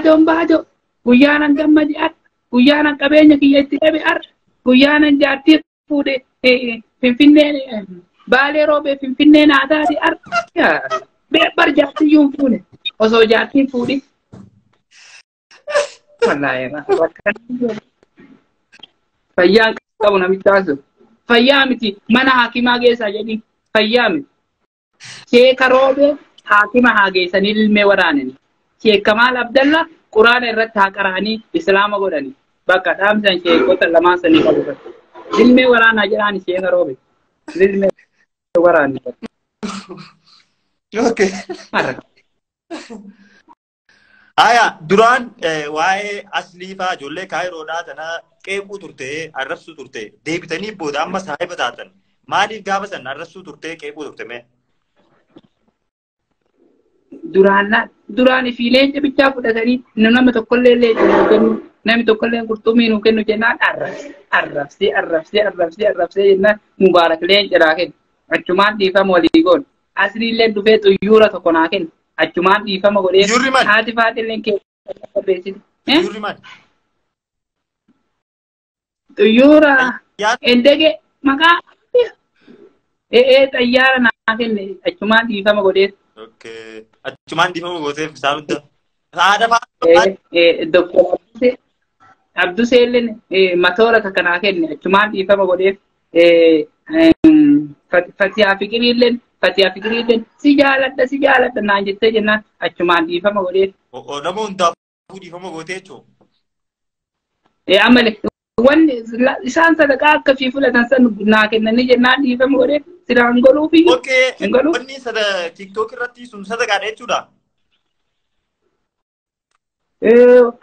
baadoo guyyaanan gammadi ar guyyaanan qabeenya kiyya itti dhabe ar guyyaanan jaartii fuudhe finfinnee baalee roobee finfinnee naataati ar beebar jaartiyyuun fuune osoo jaartiin fuudhi wallaahi fayyaan qabu namichaasu fayyaa miti mana haakimaa geessaa jedhi fayyaa miti sheeka roobee haakima haa geessanii ilmee waraanani sheek Kamaal Abdallaa quraana irratti haa qara'anii islaama godhanii bakka dhaamsan sheekota lamaan sanii qabu ilmee waraanaa jedhaan sheeka roobee ilmee waraanni okay aya duraan waa'ee asliifaa ijoollee kaayiroodhaa tana qeequu turte arrabsuu turte deebitanii booda amma saahiba taatan maaliif gaafa san arrabsuu turte qeequu turte mee duraan fi leenca bichaa fudhatanii nama tokkollee leenca nuu kennu namni tokkollee qurxummii nuu kennu jennaan arrabsee jennaan mubaarak leenca naa kennu achumaan dhiifama walii goon asliillee dhufee xuyyuura tokko naa kennu achumaan dhiifama godhee haati faatillee keessa beesiti Yurri maal xuyyuura endege maqaa xayyaara naa kenne achumaan dhiifama godhee okay achumaan dhiifama gooteef isaan hunda haadha fa'aa Dr. Abduu Seelen matoora kanaa kenne achumaan dhiifama godheef Fatihaa Fiqiriilleen si jaaladha naan jettee jennaan achumaan dhiifama godheef. Nama hundaafuu dhiifama gootee jechuun. Amale wanni isaan sadaqaa akkasii fudhatan san naa kennanii jennaan dhiifama godheef siraan goluu fi. Okay wanni TikTok irratti sun sadaqaadha jechuudha.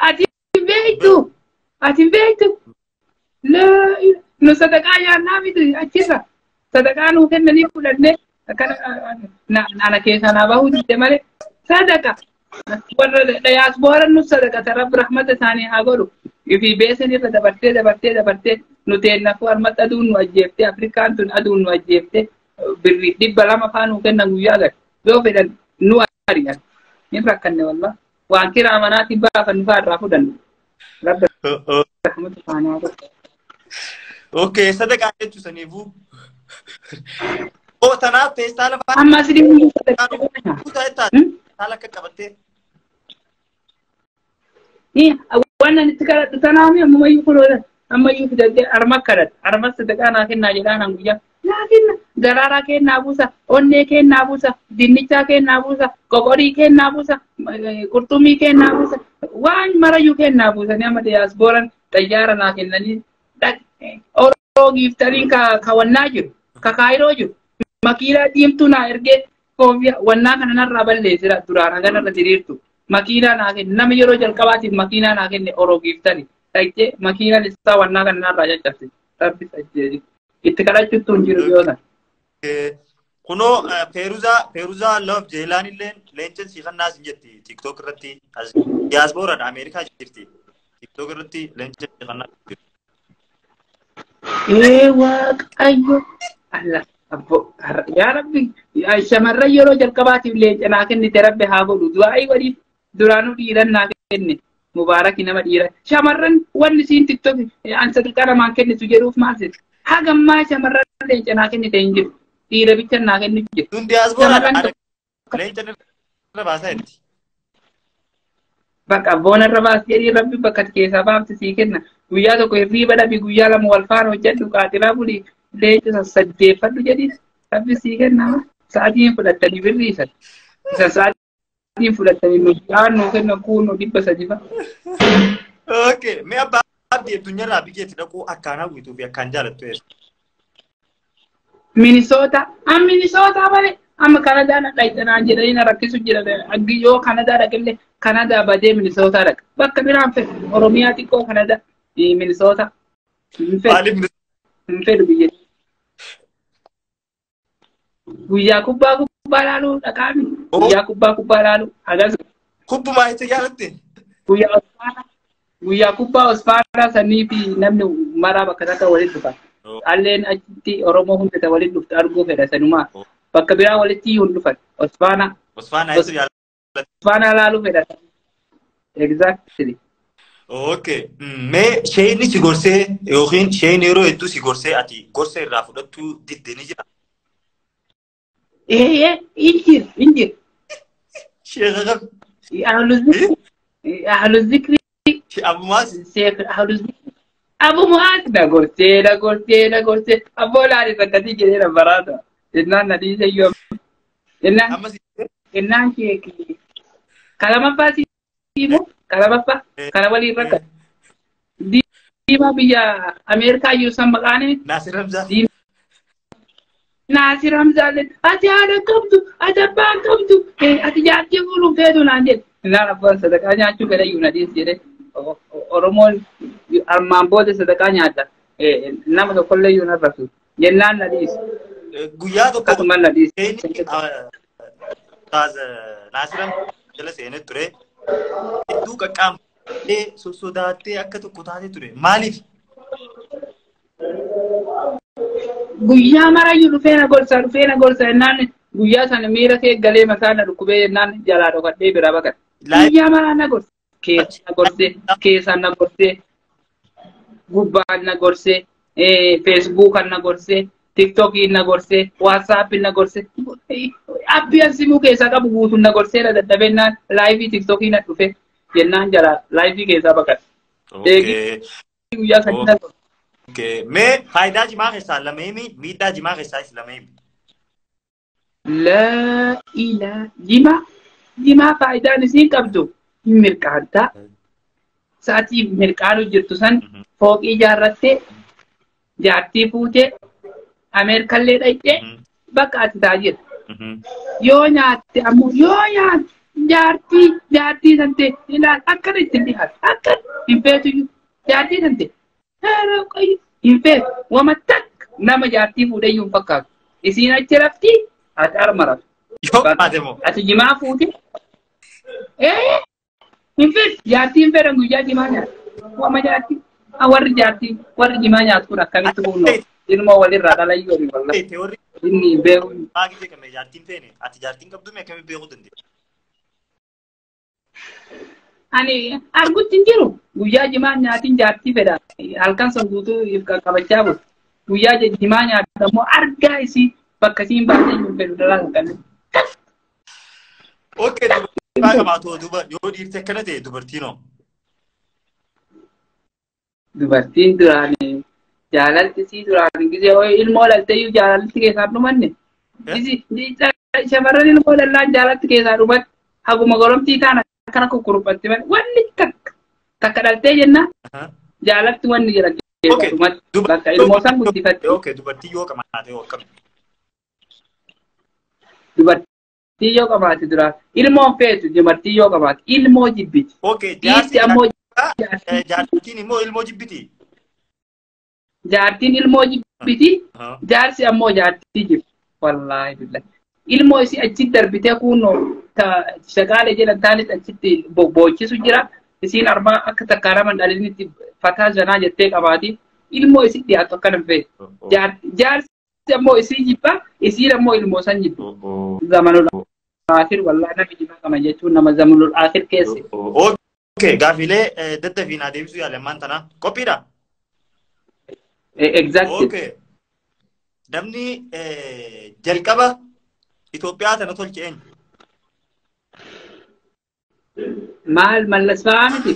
Ati beektu nu sadaqaa yaannaa miti achirra sadaqaa nuu kennanii fudhannee ana keessaa naa bahuu didde malee sadaqa warra diyaaspoora nu sadaqata rabbi rahmata isaanii haa godhu fi beesan irra dabartee nuti ennafuu harmatti aduun nu ajjeeftee Afrikaan tun aduun nu ajjeeftee birrii 200 faa nuu kennan guyyaa gad yoo fedhan nu ari'an hin rakkanne wallah waan kiraa manaatiin baafannu faa irraa fudhannu rabbi rahmata isaanii haa godhu. Okay, sadaqaa jechuun saniifuu. Oh, tanaaf feestaala fa'aa. Amma asii haala akka qabattee. Waan ani itti kadhadhu tanaami ammayyuu kunuudha. Ammayyuu fidadhee arma kadhadha. Arma sadaqaa naa kennaa jedhaan an guyyaa. Naa kenna daraaraa kennaa buusa, onnee kennaa buusa, dinnichaa kennaa buusa, qoqorii kennaa buusa, qurxummii kennaa buusa. Waan marayyuu kennaa buusanii amma diyaaspooraan xayyaara naa kennanii Oro giftariin kawannaa jiru, kakaayiroo jiru. Makiinaa diimtuu naa ergee wannaa kana narraa balleessira duraan haganarra diriirtu. Makiinaa naa kenne nama yeroo jalqabaatiif makiinaa naa kenne oro giftari. Dhaqxee makiinaan isaa wannaa kana narraa caccabse. Rabbi sajjeeri. Itti kadhachuutu hin jiru yoo ta'u. Kunoo Peeruzaa Love Jeelaan illee leencen siifannaa sin jetti TikTok irratti diyaaspooraan Ameerikaa jirti. TikTok irratti leencen siifannaa jirti. Waaqayyo Allah abbo yaa rabbi shamarran yeroo jalqabaatiif leenca naa kennite rabbi haa godhu du'aayi waliif duraanuu dhiiran naa kenne mubaaraki nama dhiira shamarran wanni isiin TikTok an sadaqaa namaan kennitu jedhuuf maal jedhu hagammaa shamarran leenca naa kennite hin jiru dhiira bicha naa kennu jiru. Tun diyaaspooraan leenca irra baasaa jetti. Bakka boona irra baas jedhii rabbi bakka keessaa baafte sii kenna. Guyyaa tokko hirriiba dhabi guyyaa lama wal faana hojjedhu qaatiraa bulii leenca sassaddeeffadhu jedhii rabbi sii kenna. Sa'aatiin fudhattanii birriisan. Isa sa'aatiin fudhattanii nuu kenna kuunuu 300 fa. Okay, mee abbaa abdii addunyaarraa biyyeetti dhaquu akkaan hawwituu fi akkaan jaalattu eessa? Minisoota. Minisoota malee. Amma Kanadaan dhaqxanaan jedhanii na rakkisu jira. Yoo Kanadaa dhaqillee Kanadaa badee Minisootaa dhaqa. Bakka biraan fedhu Oromiyaa xiqqoo Kanadaa Minisoota. Hin fedhu biyya. Guyyaa kubbaa laaluu dhaqaami. Guyyaa kubbaa laaluu agarsiisa. Kubbumaa itti jaalatte? Guyyaa kubbaa Osfaanaa sanii fi namni maraa bakka takka walitti dhufa. Alleen achitti Oromoo hundata walitti dhuftu arguu fedha sanumaa. Bakka biraa walitti hin dhufan. Osfaanaa laaluu fedha. exactly. Okay. Mee shayini si gorsee yookiin shayini yeroo hedduu si gorsee ati gorsa irraa fudhattuu diddee ni jira. Injir. Sheekha qab. أهل الذكر Abu Maas. شيخ أهل الذكر أبو معاذ نقولتي أبو لاري سكتي كده برادا إننا نديس يوم إننا Amma si إننا شيء كلام بس يمو كلام بس كلام ولي ركض دي ما بيا أمريكا يوسف مكانه Naasir Hamzaa. دي ناصر حمزة أتي أنا كبتو أتبع كبتو أتي جاتي فلو فيدو نانجل إننا نفس صدق أنا أشوف كده يوناديس كده Oromoon armaan booda sadarkaa nyaata nama tokkollee yoo narratu jennaan nadiis Guyyaa tokko akkasuma nadiis shayini Naasir Hamzaa jala seenee ture. Hedduu qaqqaamtee sossodaattee akka tokko taatee ture. Maaliif? guyyaa marayyuu dhufee na gorsa jennaan guyyaa sana miira kee galee mataa na dhukkubee jennaan jalaa dhokadhee bira baqate guyyaa maraa na gorsa keessaan na gorse gubbaan na gorse feesbuukan na gorse tiktokiin na gorse waatsaappin na gorse appii simuu keessaa qabu guutuun na gorsee na dadhabennaan laayivii tiktokii na dhufe jennaan jalaa laayivii keessaa baqate. Guyyaa sanii na gorse. Mee faayidaa jimaa keessaa lameemi miidhaa jimaa keessaa is lameemi. La ila jimaa faayidaan isiin qabdu hin mirqaantaa. Sa'aatii mirqaanu jirtu san fooqii ijaarrattee jaartii fuutee Ameerikallee dhaqxee bakka ati taa'aa. Yoo nyaatte ammoo jaartii sante ilaal akkana ittiin dhiyaatu akkana hin feetuyyuu jaartii sante hin feetu wama takka nama jaartii fuudheyyuu hin fakkaatu. Isiin achi raftii ati arma rafti. Ati jimaa fuute hin feetu jaartiin fedhan guyyaa jimaa nyaata. Wama jaartii warri jimaa nyaatu kun akkamitti kunnoo ilmoo walirraa dhalayyoo ni walla. Inni beeku. Maagi beekame jaartiin feene ati jaartiin qabdu mee akkamitti beekuu dandeenya? Ani argutti hin jiru guyyaa jimaa nyaatiin jaartii fedha halkan san guutuu qabachaa bulu guyyaa jimaa nyaata immoo argaa isii bakka isiin baatee hin fedhu dhalaa kan qabne. Okay, dubartii qabaatoo yoo dhiirte akkana ta'e dubartiinoo. Dubartiin duraan jaalalti isii duraan gisee ilmoo lalteeyyuu jaalalti keessaa dhumanne. Shamarran ilmoo lallaan jaalalti keessaa dhuman haguma goromtii taana akkana kukkuruphatti malee wanni takka dhaltee jenna jaalatti wanni jira keessaa dhumatti bakka ilmoo san guddifatte. Okay, dubartii yoo qabaate yoo akkam. Dubartii yoo qabaate duraan ilmoon feetu dubartii yoo qabaate ilmoo jibbiti. Okay, jaartiin immoo ilmoo jibbiti. Jaartiin ilmoo jibbiti jaarsi ammoo jaartii jibbi wallaahi billahi ilmoo isii achi darbitee kunnoo shaqaalee jedhan taanis achitti boochisu jira isiin armaa akka takkaaraman dhalinitti fataa zanaa jettee qabaati ilmoo isii dhiyaatu akkana hin feetu jaarsi ammoo isii jibba isiin ammoo ilmoo san jibbi zamanul aakhir wallaahi namni jibba qaba jechuun nama zamanul aakhir keesse. Okay, gaafilee daddafiin adeemsuu yaalammaan tanaa qophiidha. Exactly. Okay. Namni jalqaba Itoophiyaa tana tolche eenyu? Maal mallas fa'aa miti?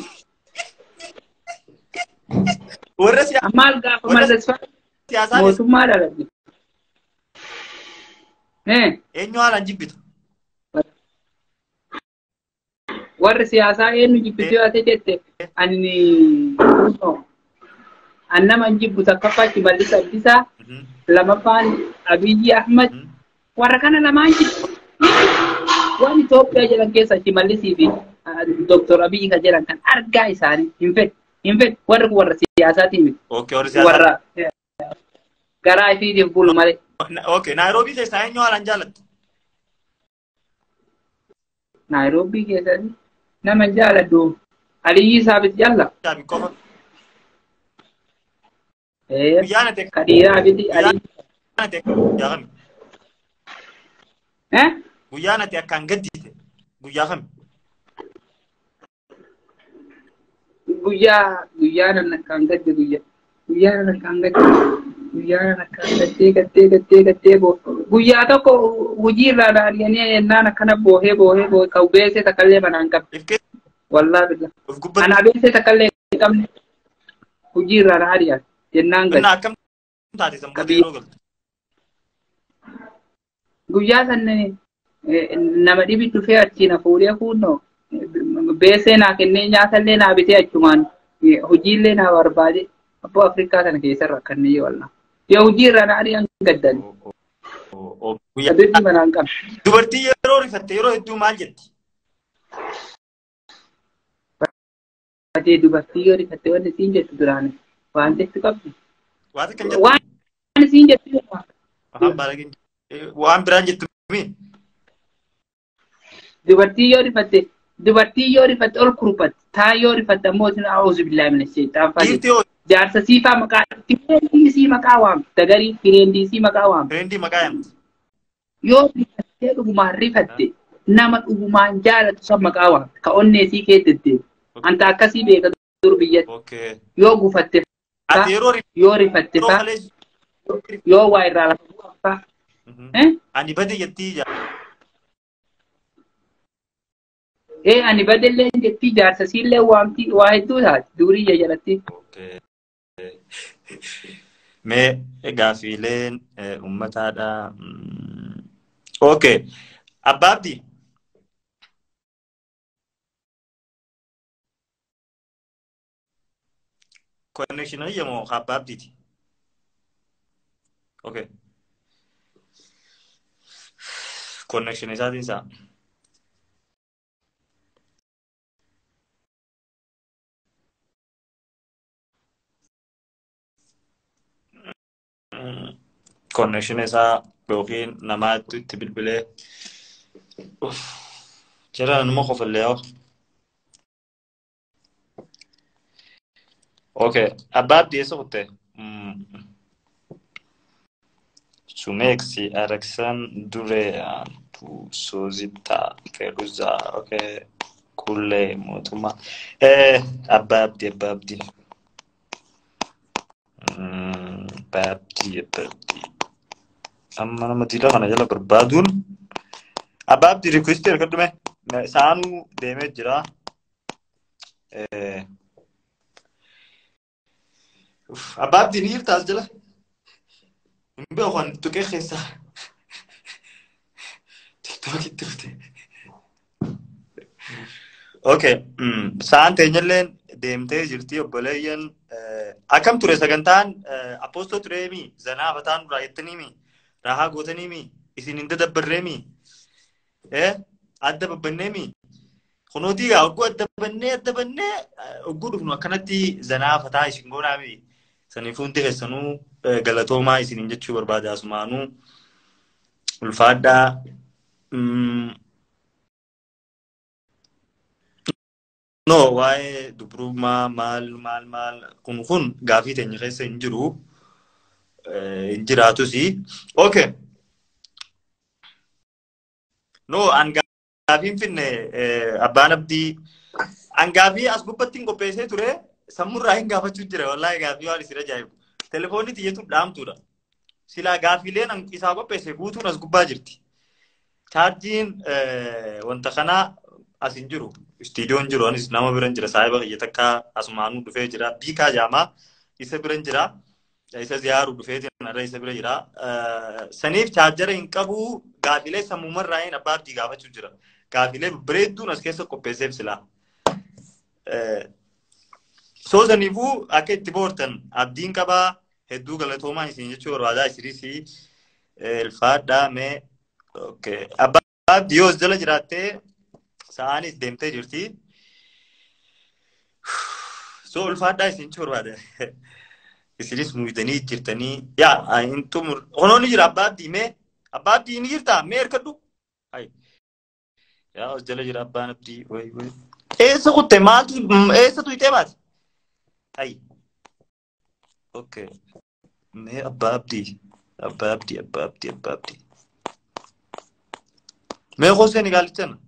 Warra siyaasaa. Maal gaafa mallas fa'aa mootummaa dhalate? Eenyu haalaan jibbitu? Warri siyaasaa eenyu jibbitu yoo ati jette ani annama jibbu takkaffaa Shimallis Abdiisaa lamaffaan Abiyyi Ahmad warra kana lamaan jibbu waan Itoophiyaa jedhan keessa Shimallisii fi Dr. Abiyyi kan jedhan kan argaa isaanii hin fedhu warri kun warra siyaasaatii miti. Warra garaa ifiitiif bulu malee. Okay, Naayiroobii keessaa eenyu haalaan jaalattu? Naayiroobii keessatti nama jaaladhu Aliyyi Saabit jaalla. Kadhiiraa biti Guyyaa nati akkaan gaddite guyyaa kami? Guyyaan kan gadde guyyaan kan gadde guyyaa gattee guyyaa tokko hojii irraa dhaadhiyanii ennaan akkana boohee kan beesee takkaallee manaan qabne wallaa billa anaa beesee takkaallee qabne hojii irraa dhaadhiyan jennaan gadde. Guyyaa sanne nama dhibi dhufee achiin fuudhee kunnoo beesee naa kennee nyaatallee naa bitee achumaan hojiillee naa barbaade abboo Afrikaa kana keessa rakkannee yoo wallaa. Yoo hojii irraa dhaadhiyan gaddan. Dubartii yeroo rifatte yeroo hedduu maal jetti? Dubartii yoo rifatte wanni siin jettu duraan waan jettu qabdi. Waan siin jettu. Waan biraan jettu mi? Dubartii yoo rifatte ol kurufatte taa yoo rifatte ammoo isin a'uuzu billaahi mina shaytaan fayyadu. Jaarsa siifaa maqaa fireendii sii maqaa waamti dagarii fireendii sii maqaa waamti. Fireendii maqaa yaamti. Yoo rifattee dhugumaan rifatte nama dhugumaan jaalatu san maqaa waamti ka onnee sii kee deddeebi. Anta akkasii beeka dur biyyatti. Yoo gufatte yoo rifatte yoo waa irraa lafa ani bade jettii ani badellee jettii jaarsa siillee waamti waa hedduu taati durii jalatti. Mee gaafiileen uummataadha. Okay. Abbaa Abdii. Connection ayyamoo Abbaa Abdiiti. Okay. Connection isaatiin isaa. Connection isaa yookiin namaatti itti bilbilee jira nama qofallee yoo. Okay. Abbaa Abdii eessa kutte? Sumeeksi Araksan Durean Sozita Feruza. Okay. Kulle mootummaa. Abbaa Abdii. Abdii. Amma nama diila kana jala barbaaduun Abbaa Abdii request ergadhume isaanuu deemee jira. Abbaa Abdii ni jirtaas jala. Hin beekan tuqee keessaa. TikTokitti dhufte. Okay. Saan teenyalleen deemtee jirti obboleeyyan. Akkam ture sagantaan apostoo tureemi zanaa fataan duraa jettaniimi rahaa gootaniimi isin hin dadabbarreemi adda babbanneemi kunootii gaa ogguu adda bannee ogguu dhufnu akkanatti zanaa fataa isin goonaami saniifuu hundi keessanuu galatoomaa isiniin jechuu barbaada asumaanuu ulfaadhaa. No, waa'ee dubrummaa maal kun gaafii teenya keessa hin jiru hin jiraatus. Okay. No, an gaafiin finne Abbaan Abdii an gaafii as gubbatti hin qopheessee ture sammurraa hin gaafachuu jira wallaahi gaafii waan isin ajaa'ibu. Telefoonni xiyyatu dhaamtuudha. Silaa gaafiileen an isaa qopheesse guutuun as gubbaa jirti. Chaarjiin wanta kanaa as hin jiru. Studiyoon jiru anis nama biran jira saahiba kiyya takka asumaanuu dhufee jira biikaa jaamaa isa biran jira isa ziyaaru dhufee jira isa bira jira saniif chaarjara hin qabu gaafilee sammuumarraa hin Abbaa Abdii gaafachuu jira gaafilee bareedduun as keessa qopheesseef silaa soo saniifuu akka itti boortan abdiin qabaa hedduu galatoomaa isin jechuu barbaadaa isirisii ilfaadhaa mee okay Abbaa Abdii yoos jala jiraattee saanis deemtee jirti. So ulfaadhaa isin barbaada. Isinis muuyitanii jirtanii. Yaa intumur. Honoonni jira Abbaa Abdii mee? Abbaa Abdii ni jirtaa? Mee hirkadhu? Yaa os jala jira Abbaan Abdii. Eessa kutte maaltu eessatu hiixee baate? Okay. Mee Abbaa Abdii. Abbaa Abdii. Mee Hoseen Gaalichana?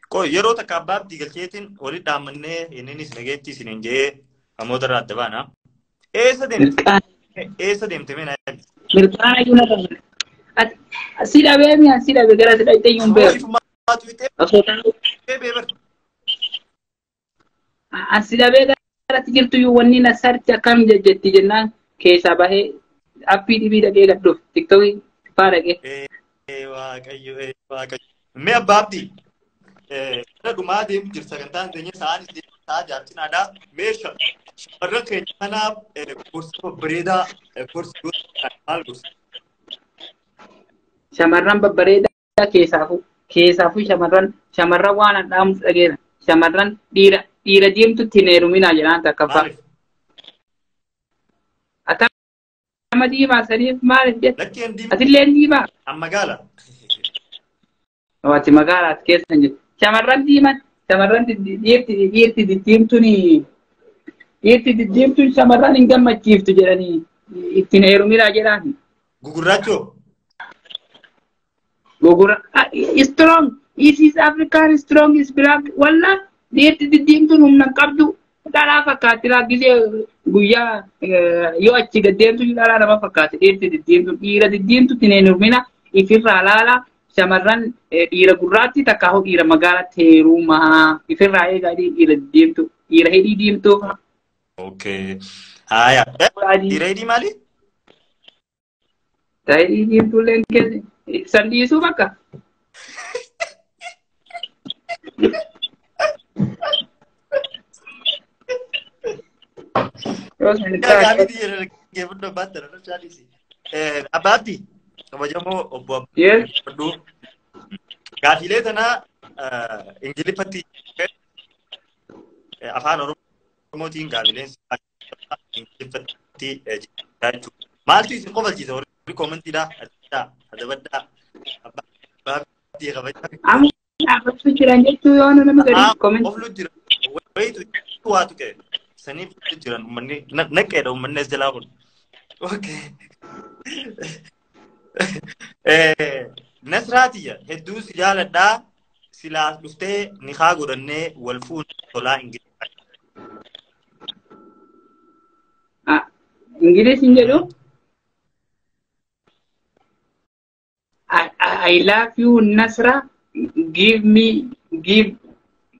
Ko yeroo takka abbaabdi galcheetiin walitti dhaamannee innis nageetti isin hin jee namoota irraa adda baana. Eessa deemte? Eessa deemte mee naa? Mirqaana iyyuu na qabne. Asii dhabee mi'a asii dhabee gara asii dhaqxee iyyuu hin beeku. Osoo ta'u. Asii dhabee garatti jirtu iyyuu wanni na sarchi akkam jetti jennaan keessaa bahee appii dhibii dhaqee gadhuuf tiktookii faa dhaqee. Waaqayyo waaqayyo. Mee abbaabdi dhumaa deemu jirti sagantaan teenya sa'aanis deemu sa'a jaartin aadaa meeshaa shamarran keenya kanaaf gorsa babbareedaa gorsa maal gorsa? Shamarran babbareedaa keessaafuu shamarran waan adhaamuuf dhageera. Shamarran dhiira diimtutti hin heeruminaa jedhaan takkaffaa. Akkama diimaa saniif maaliif jedha? Atillee diimaa? Amma gaala. Waati magaalaatti keessa jiru. Shamarran diiman shamarran dhiirti diddiimtuun shamarran hin gammachiiftu jedhanii ittiin heeruminaa jedhaan. Gugurraachoo? Strong. East African strong is black. Walla dhiirti diddiimtuun humna qabdu dhalaa fakkaatti raaggisee guyyaa yoo achi gaddeemtu dhalaa nama fakkaatti dhiirti diddiimtuun dhiira diddiimtuutti hin heerumina ifirraa laala. Shamarran dhiira gurraatti takka hoo dhiira magaalaatti heerumaa ifirraa eegaa dhiira diimtuu dhiira hidhii diimtuu. Okay. Haya. Dhiira hidhii maali? Hidhii diimtuullee keessa sandiisuu bakka. Abbaabdi. Kabajamoo obbo Abduu gaafilee tanaa Ingiliffatti afaan Oromootiin gaafileen Ingiliffatti jechuudha. Maaltu isin qofalchiisa warri koomentiidhaa adabaddaa abbaabdii kabajaa. Amma dhaabbachuu jiran jechuu yoo nama gadi koomentii. Oflu jira wayitu waatu ka'e saniif jiran uummanni naqeedha uummanni as jalaa kun. Nasraatiya hedduu si jaaladhaa silaa dhuftee niqaa godhannee wal fuun tolaa Ingiliffaa. Ingiliffin jedhu I love you Nasra,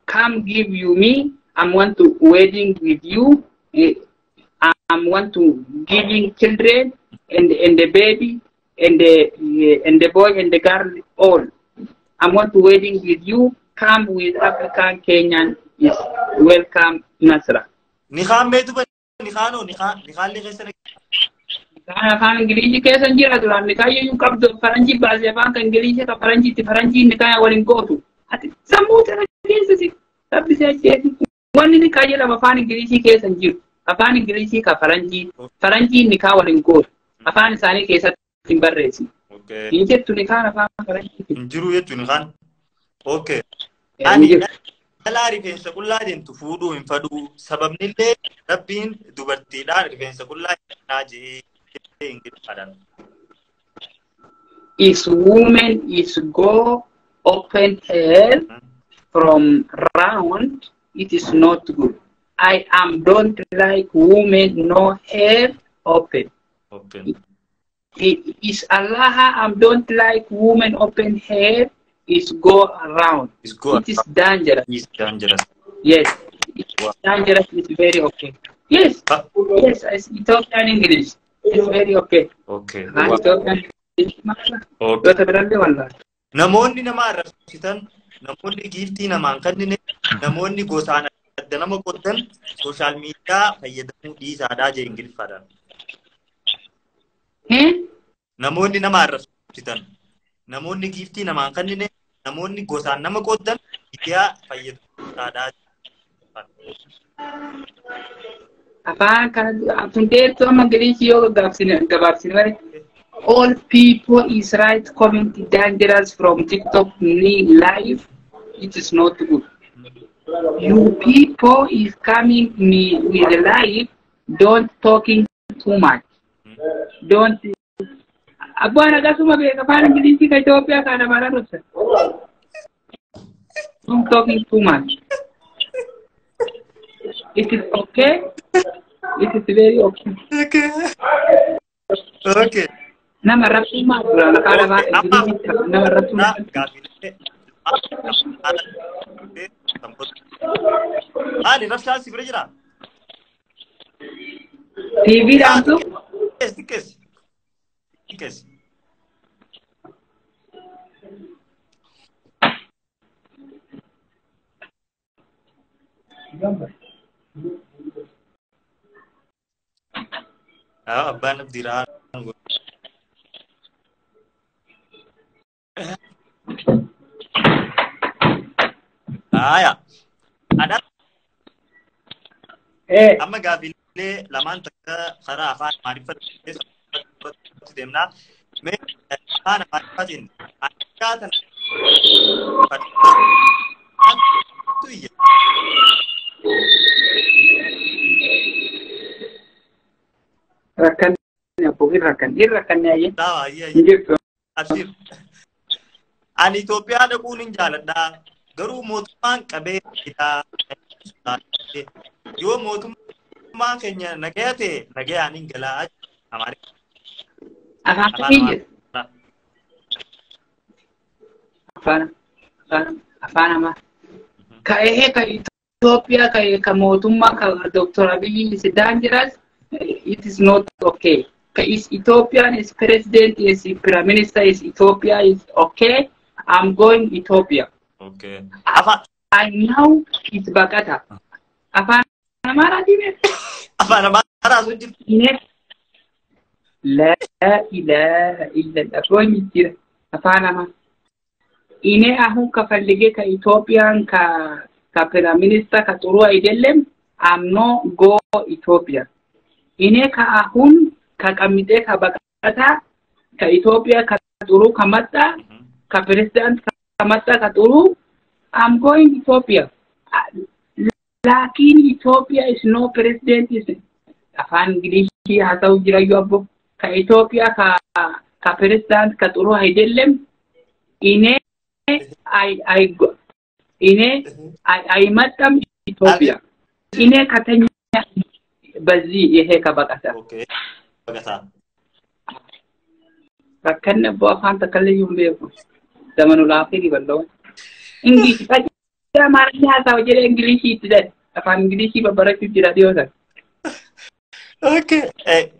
come give you me, I want to wedding with you, I want to giving children and the baby and the boy and the girl all. I want to wedding with you, come with African Kenyan is welcome Nasra. Niqaan meetu ba niqaanoo niqaan liqeessa Kan Ingilizi keessa jira duraan niqaa iyyuu qabdu faranjii baasee afaan kan Ingilizi ka faranjii niqaa waliin gootu. Ati sammuu sana keessa si tabbisee acheeti. Wanni niqaa jedhama afaan Ingilizi keessa jiru. Afaan Ingilizi ka faranjii niqaa waliin gootu. Afaan isaanii keessatti hin barreessi. Hin jettu niqaan afaan faranjii. Hin jiru jechuun niqaan. Okay. Ani dhalaa rifeensa qullaa deemtu fuudhuu hin fadhuu sababnillee rabbiin dubartiidhaan rifeensa qullaa hin jee. Is woman is go open hair from round, it is not good. I don't like women no hair open. It is Allah don't like women open hair is go around. It is dangerous. It's dangerous. Yes, it's dangerous. It's very okay. Yes, yes, I talk in English. It's very okay. Okay. Namoonni nama arrabsitan, namoonni giiftii namaan kennine, namoonni gosaan adda nama qottan sooshaal miidiyaa fayyadamuu dhiisaadhaa jee Ingiliffaadhaan. Namoonni nama arrabsitan, namoonni giiftii namaan kennine, namoonni gosaan nama qottan miidiyaa fayyadamuu dhiisaadhaa. Afaan kana tundeettoo magariisi yoo gabaabsine all people is right comment dangerous from TikTok live. It is not good. You people is coming me with live. Don't talking too much. Don't. Abuana gasuma be afaan Ingilizi ka Ethiopia kana mararusa. Don't talking too much. It is okay. It is very okay. Okay. Okay. Nama rasu ma dura kala ba nama rasu ma. Mali rafshaan si bira jira? TV daamtu? Tikes. Abbaan abdiraan. Aya. Ada. Amma gaafilee lamaan takka karaa afaan maariffatti deemnaa. Mee afaan maariffatiin akkaataan tuyya. Rakkan abbo irrakkan ayye. Tawa ayye. Asir. Ani Itoophiyaa dhaquun hin jaaladhaa. Garuu mootummaan qabee yoo mootummaan keenya nagaya ta'e nagayaan hin galaa. Afaan Amaa. Ka'ee ka Itoophiyaa ka mootummaa ka Dr. Abiy Sidaan jiras. It is not okay. Is Ethiopian is president, is prime minister, is Ethiopia is okay. I'm going Ethiopia. Okay. I know it's Bagata. Afan Amara dime. Afan Amara sunjir. Ine. La ilaha illa Allah. Afan Amara. Ine ahun ka fallige ka Ethiopian ka prime minister ka turu aidellem. I'm not go Ethiopia. Ine ka ahun ka kamite ka Bagata ka Ethiopia ka turu ka matta ka president ka matta ka turu. I'm going Ethiopia. Lakin Ethiopia is no president. Is afan Ingilishi hasaw jira yobbo ka Ethiopia ka president ka turu haidellem. Ine I matam Ethiopia. Ine katanya bazi ehe ka Bagata. Okay. Bagata. Rakkan bo afan takalle yumbe ko. Zamanul akhiri ballo. English aja marahnya hasaw jira English itu dan afan English babaratu jira diosan. Okay.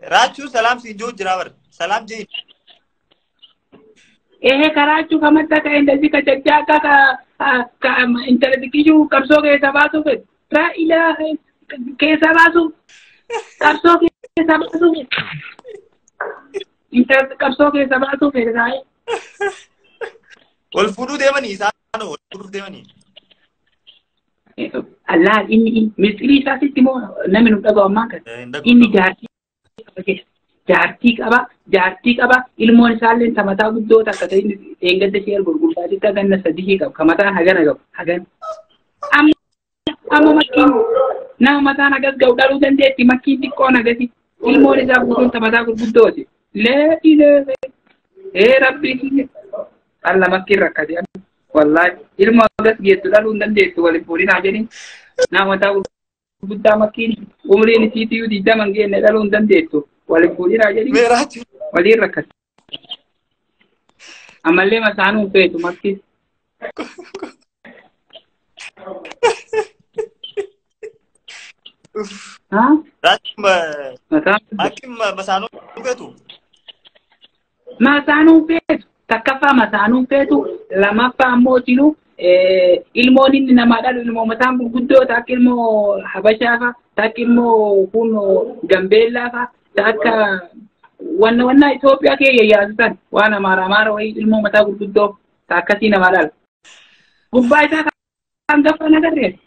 Rachu salam sinjo jirawar. Salam ji. Karachu kamata ka indasi ka jagjaga ka internet kishu karso ke sabasu ke. Ra ila ke sabasu. Karso ke sabasu ke. Internet karso ke sabasu ke rai. Wal fudu demani isano wal fudu demani. Allah ini misri sasi timo namin utago amaka. Ini jaartii qaba ilmoon isaallee tamataa guddoo takka ta'e eeggadda ishee gurgurtaa xiqqaa ganna sadii qaba kamataan hagana qabu hagan amma makkiin nama mataan hagas ga'u dhaluu dandeetti makkiin xiqqoon hagasi ilmoon isaa guutuun tamataa gurguddooti rabbii alla makkiin rakkate wallahi ilmoo hagas geettu dhaluu hin dandeettu waliin fuudhinaa jedhin nama mataa gurguddaa makkiin umriin isiitiyyuu 20 geenne dhaluu hin dandeettu. Waliin fuudhinaa jedhi waliin rakkate. Ammallee masaanuu feetu makkiis. Masaanuu feetu? Masaanuu feetu. Takkaffaa masaanuu feetu. Lamaffaa ammoo jiru ilmoon inni namaa dhalu ilmoo mataan gurguddoo takka ilmoo habashaafa takka ilmoo kun gambeellaafa. Takka wanna Itoophiyaa kee yayyaasan waan amaara wayii ilmoo mataa gurguddoo takkasii namaa dhalu. Gubbaa isaa kan gaffa nagarree.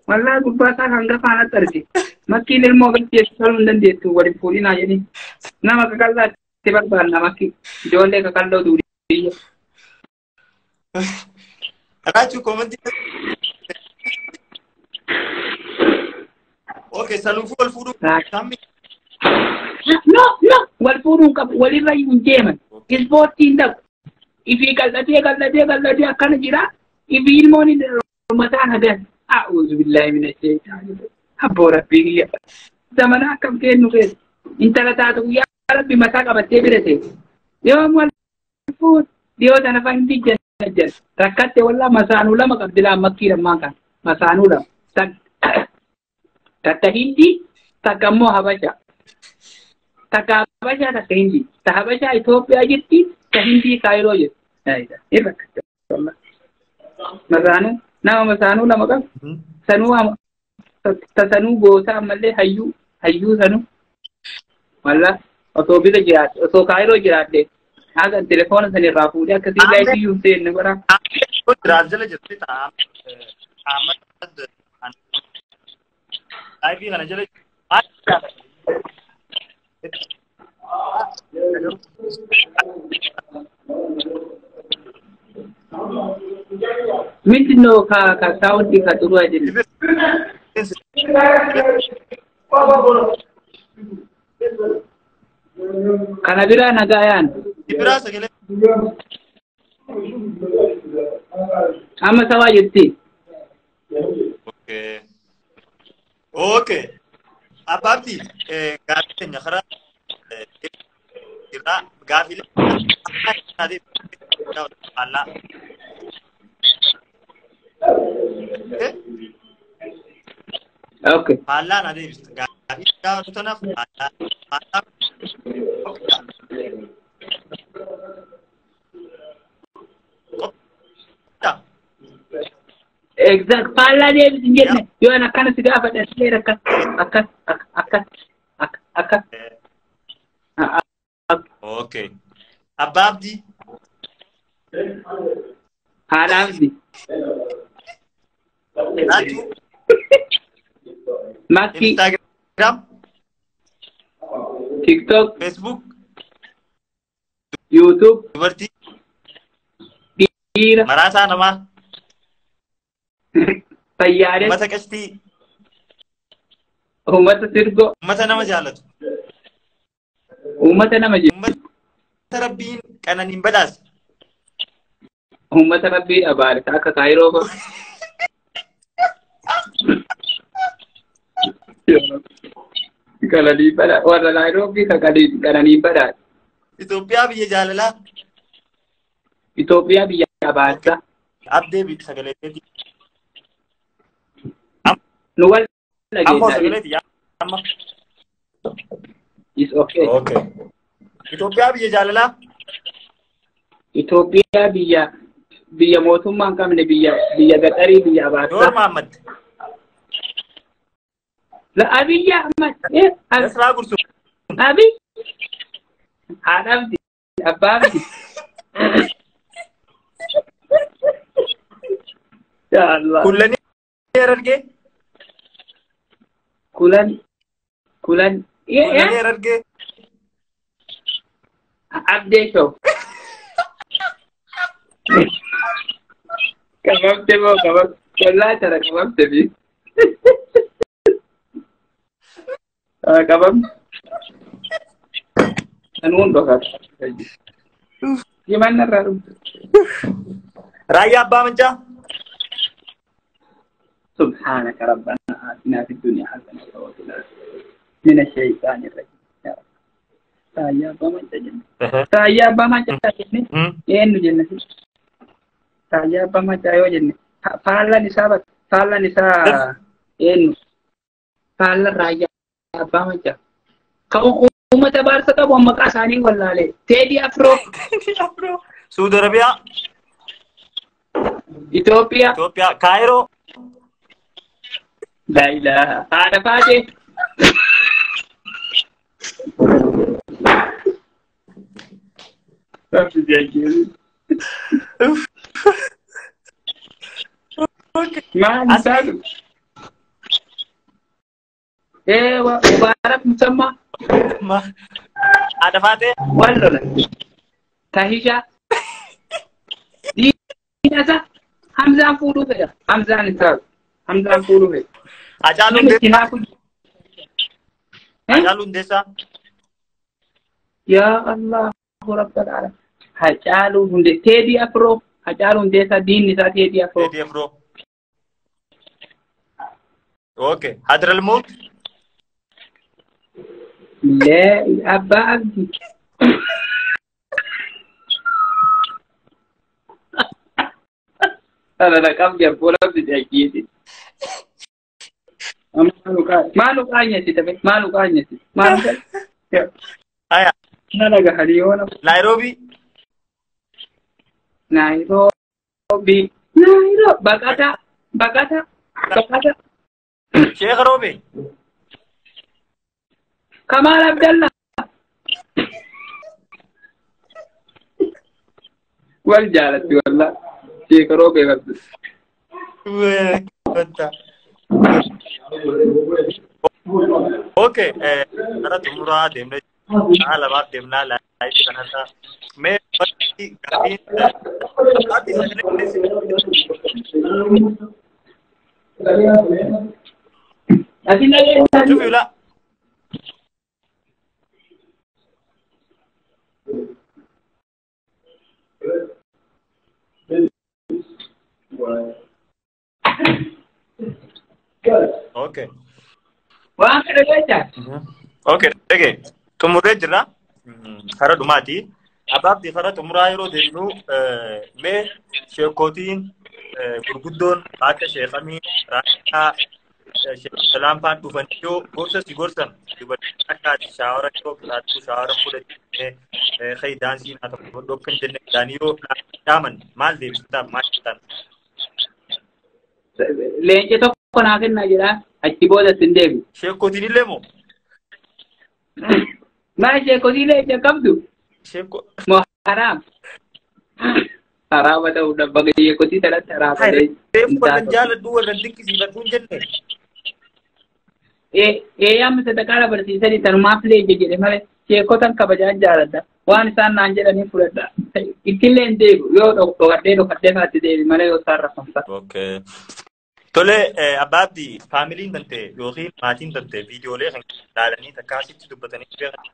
Wallaahi gubbaa isaa kan gaffa natti arge. Makkiin ilmoo galcheessu saluu hin dandeettu waliin fuudhinaa jedhin. Nama qaqal'aatti barbaanna makki ijoollee qaqal'oo duudiyya. Raachuu komantii. Okay, salufu wal fudu kami. No, wal fudu walirra yunjeman. Ispoortiin dhabu. Ifi qal'atee akkana jira. Ifi ilmoon mataan hadan. A'uudhu billahi mina shaytaani. Abboo rabbii kiyya. Zamana akkam kennu keessa. Intala taatu guyyaa rabbi mataa qabattee birate. Yoo wal fuut dhiyoo sana fandi jajjan. Rakkatte wallaa masaanuu lama qabdi laa makkii lammaan kan. Masaanuu lama. Takka hindi takka immoo habasha. Takka habasha takka hindi. Ta habasha Itoophiyaa jirti. Ta hindi Kaayiroo jirti. Irra masaanuu nama masaanuu lama qabu. Sanuu sanuu goota ammallee hayyuu sanuu. Walla otoo bira jiraate otoo Kaayiroo jiraate hagan telefoona sanirraa fuudhee akkasii laayifii yuun seenne bara. Jiraajala jirti ta'a. Laayifii kana jala Miti no ka sauti ka turu aja. Kana bira nagayan. Bira segala. Ama sawa jirti. Okay. Ababdi gaafii nyakara irraa gaafii Allah. Okay. Allah na deebista gaafii gaafatu tanaaf Allah. Exact. Pala deebis hin jenne yoo an akkana si gaafadha sileer akka. Okay. Ababdi. Haadhaafdi. Naatu. Makki. Instagram. TikTok. Facebook. YouTube. Dubartii. Dhiira. Maraataa namaa. Fayyaadee. Uummata qashtii. Uummata sirgoo. Uummata nama jaalatu. Uummata nama jiru. Uummata rabbiin qananiin badhaase. Uummata rabbii abaare akka Kaayiroo ko. Qananii badhaase warra Naayiroobii qananii badhaase. Itoophiyaa biyya jaalalaa. Itoophiyaa biyya abaarsa. Abdee biyya sagaleetii. Nu wal Ammoo sagaleetii amma. Is okay. Okay. Itoophiyaa biyya jaalalaa. Itoophiyaa biyya mootummaa hin qabne biyya gaxarii biyya abaarsa. Door Mahammad. Abiy Ahmad. Nasraa Gursum. Abiy. Haadhaafdi. Abbaafdi. Ya Allah. Kullanii erargee. Kulan. Kullanii erargee. Abdee show. Kababte moo kababte. Wallahi tara kababte bi. Kababte. Anuun dhokat. Gimana rarum? Raayyaa Abbaa Mancaa. سبحانك ربنا آتنا في الدنيا حسنة وفي الآخرة من الشيطان الرجيم. يا أبا ما تجن. يا أبا ما تجن. إيه نجن. يا أبا ما تجايو جن. فعلا نسابك. فعلا نسا. إيه. فعلا رايا أبا ما تجا. كم تبارك تبغى مكاساني ولا له. تيدي أفرو. Saudi Arabia. Ethiopia. Cairo. لا إله. هذا فاجئ. ما نسال. إيه وبارك مسمى. ما. هذا فاتح. ولا تهيجا. دي ناسا. حمزة فولو كذا. حمزة نسال. حمزة فولو كذا. Ajaalun Deessaa. يا الله رب العالمين Hacaaluu Hundee Teedii Afroo Hacaaluu Hundeessaa diinni isaa Teedii Afroo. Teedii Afroo. Okay. Hadralmuut. Lee Abbaa Abdii. Ana qabdi abboon abdi jaajjiiti. Maalu qaanyati tabe maalu qaanyati maalu Aya. nalaga haliyoona Nairobi. Nairobi bakata Sheikh Robe. Kamal Abdallah wal jaalatti wallah Sheikh Robe qabdi. Okay. Kara tumura demne ala baat demna live kanata. मैं Okay. Wah, ada baca. Okay, okay. Tumure jira. Kara dumati. Abab di kara tumura yero denu me shekotin gurguddon akka sheekami raaka salam pan dufanyo gorsa si gorsan akka shawara ko plaatu shawara fude khay dansi na to dokkan jenne daniyo daman mal de sta mashtan Leenci tokko naa kenna jira achi booda sin deebi. shekotin lemo Maa sheekotii leenci qabdu sheko moo haraam. Haraama ta'uu dhabba sheekotii talatti haraama hay wala jala du wala dikisi ba tun jenne Eeyyaamni sadaqaa barsiisanii tanumaaf leenci jedhe malee sheekotan kabajaan jaaladha. Waan isaan naan jedhanii fudhadha. Ittillee hin deebi'u yoo dhokadhee faatti deebi malee yoo isaan raffamsa. Okay. Tole abbaabdi faamiliin dante yookiin maatiin dante viidiyoolee kan ilaalanii takkaasitti dubbatanii beekan.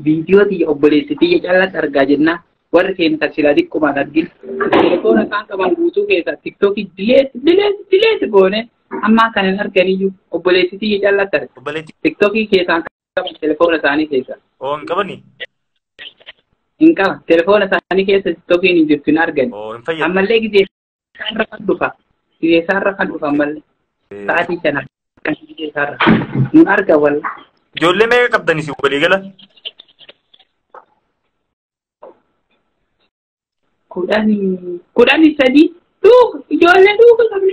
Viidiyootii obboleessitii callatti argaa jenna. Warri keenya taksilaa xiqqoomaan argin. Telefoona isaan qaban guutuu keessaa tiktookii dileet goone ammaa kan hin arganiyyuu obboleessitii callatti arga. Obboleettii Tiktookii keessaan qaban telefoona isaanii keessa. oo hin qabanii? Hin qaba. Telefoona isaanii keessa tiktookiin hin jirtu hin argani. Oo hin fayyadu. Ammallee gizee isaarra kan dhufa. Gizee isaarra kan dhufa ammallee. Sa'aatii sana kan gizee isaarra. Nun arga walla. Ijoollee meeqa qabdanis walii gala? Kudhanii sadii ijoollee duuka qabdi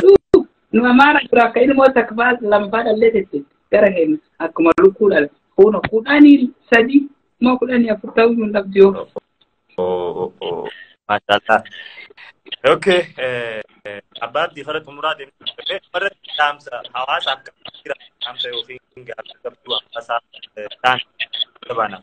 duuka. Nu amaara jira akka ilmoo takfaa lamfaa dhallee tette gara keenya akkuma lukkuu dhala. Kudhanii sadii moo kudhanii afur ta'uu hin dhabdu yoo. Maashaallah. Okay. Abbaabdi kara xumuraa deemtee warra dhaamsa hawaasaaf jira dhaamsa yookiin gaafachuu hawaasaa ta'an gabaana.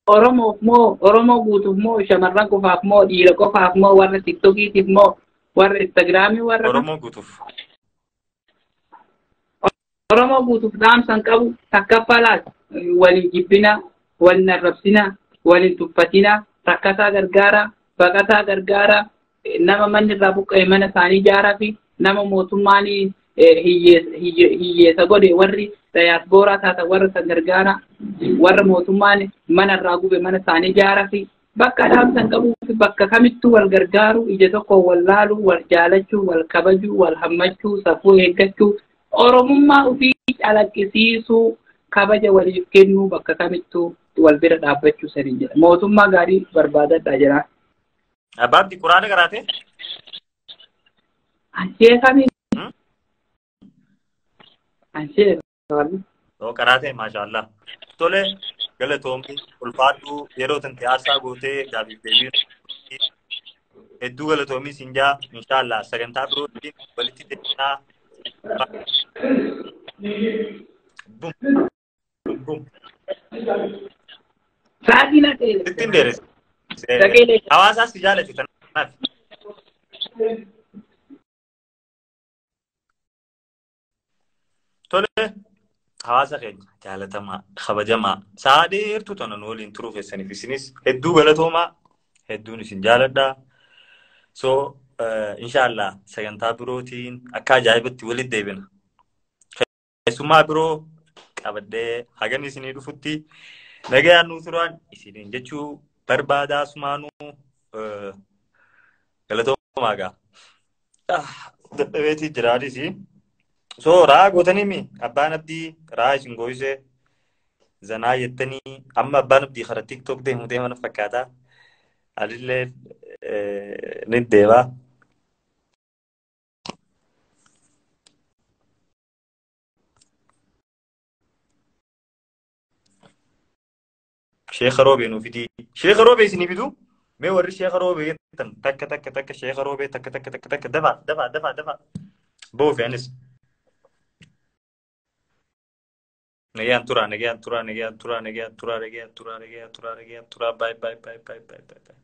Oromoo guutuuf moo shamarran qofaaf moo dhiira qofaaf moo warra tiktokiitiif moo warra instagiraamii warra Oromoo guutuuf. Oromoo guutuuf dhaamsan qabu takkaffaa laata waliin jibbina waliin arrabsina waliin tuffatina rakkataa gargaara baqataa gargaara nama manni irraa buqqa'e mana isaanii ijaaraa fi nama mootummaan hiyyeessa godhe warri dayaaspooraa taata warra san gargaara warra mootummaan mana irraa gube mana isaanii ijaaraa fi bakka dhaamsan qabuu fi bakka kamittuu wal gargaaru ija tokko wal laaluu wal jaalachuu wal kabajuu wal hammachuu safuu eeggachuu oromummaa ofii calaqqisiisuu kabaja waliif kennuu bakka kamittuu wal bira dhaabbachuu saniin jedha. Mootummaa gaarii barbaadadhaa jira. Abbaabdi quraana qaraate? Anshee kamiin? Anshee kamiin? Oo qaraate maashaallah. Tole galatoomii ulfaadhuu yeroo tante haasaa gootee gaafiif deebiin hedduu galatoomii sinjaa inshaallah sagantaa birootiin walitti deebinaa. Bum. Bum. Sa'aatii na ta'e. Ittiin dheeresse. Hawaasaas si jaalate kanaaf. Tole hawaasa keenya jaalatamaa kabajamaa sa'a dheertuu tana nu waliin turuu keessaniif isinis hedduu galatoomaa hedduun isin jaaladhaa. So inshallah sagantaa birootiin akka ajaa'ibatti walitti deebina. Keessumaa biroo qabadhee hagan isinii dhufutti nagayaan nuu turaan isiniin jechuu barbaadaa sumaanuu galatoomaa gaa. Dadhabeetii jiraadhisi. So raa gootanimi abbaan abdii raa isin gooyisee zanaa jettanii amma abbaan abdii kara TikTok deemu deemana fakkaataa. Alillee ni deebaa. Sheekha Roobee nuuf fidii. Sheekha Roobee isinii fiduu? Mee warri Sheekha Roobee jettan takka Sheekha Roobee takka dafaa. Boofi anis. Nagayaan tura. Bye.